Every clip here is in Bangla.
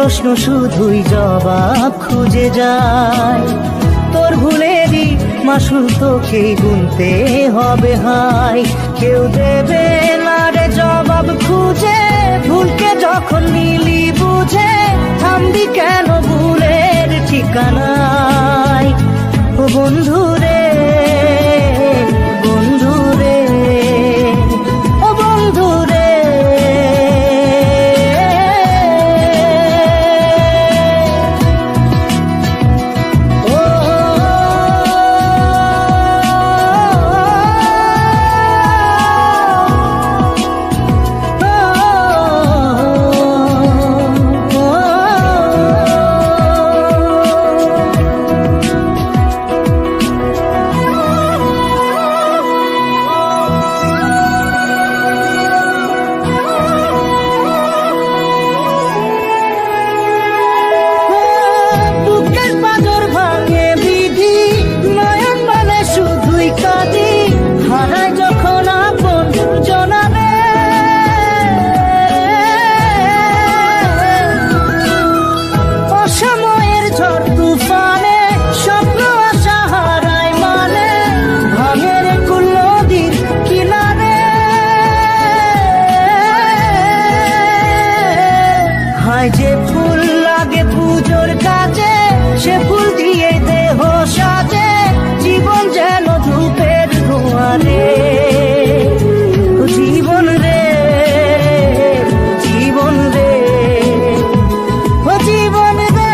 প্রশ্ন শুধুই জবাব খুঁজে যায়। তোর ভুলেরই মাসুল তোকেই গুনতে হবে হাই, কেউ দেবে না রে জবাব খুঁজে। ভুলকে যখন নিলি বুঝে থামবি কেন ভুলের ঠিকানায়। ও বন্ধু রে, বন্ধু রে, ও বন্ধু রে। যে ফুল লাগে পুজোর কাজে, সে ফুল দিয়ে দেহ সাজে। জীবন যেন ধূপের ধোঁয়ারে, জীবন রে, জীবন রে, ও জীবন রে।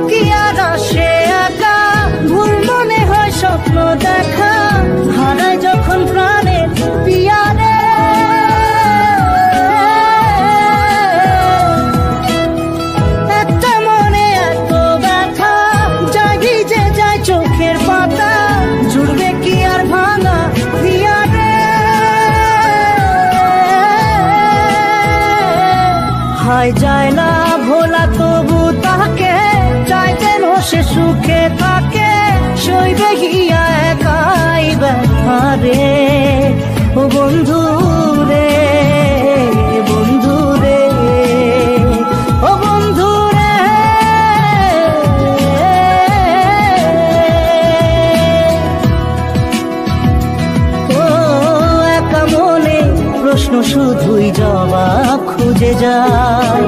কি আর আসে একা, ভুল মনে হয় স্বপ্ন দেখা, হারায় যখন প্রাণের পিয়ারে। একটা মনে এত ব্যথা, জাগি যে যায় চোখের পাতা, জুড়বে কি আর ভাঙা পিয়ারে। হায় যায় না ভোলা তবু তাকে, চাইতেন সে সুখে থাকে, সইবে গিয়া একাই ব্যথা রে। ও বন্ধু রে, বন্ধু রে, ও বন্ধু রে। ও একা মনে প্রশ্ন শুধুই জবাব খুঁজে যায়।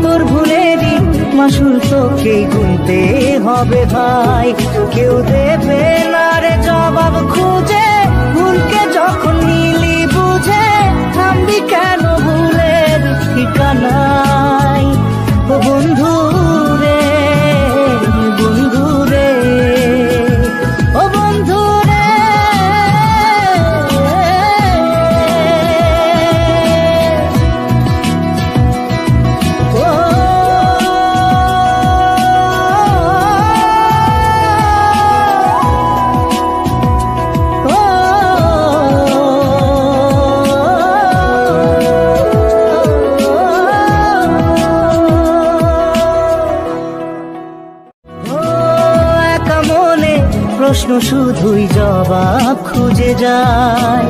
তোর ভুলেরই মাসুল তোকেই গুনতে হবে ভাই, কেউ দেবে না রে জবাব খুঁজে। ভুলকে যখন নিলি বুঝে থামবি কেন ভুলের ঠিকানায়। ও বন্ধু রে, বন্ধু রে, ও বন্ধু রে। প্রশ্ন শুধুই জবাব খুঁজে যায়।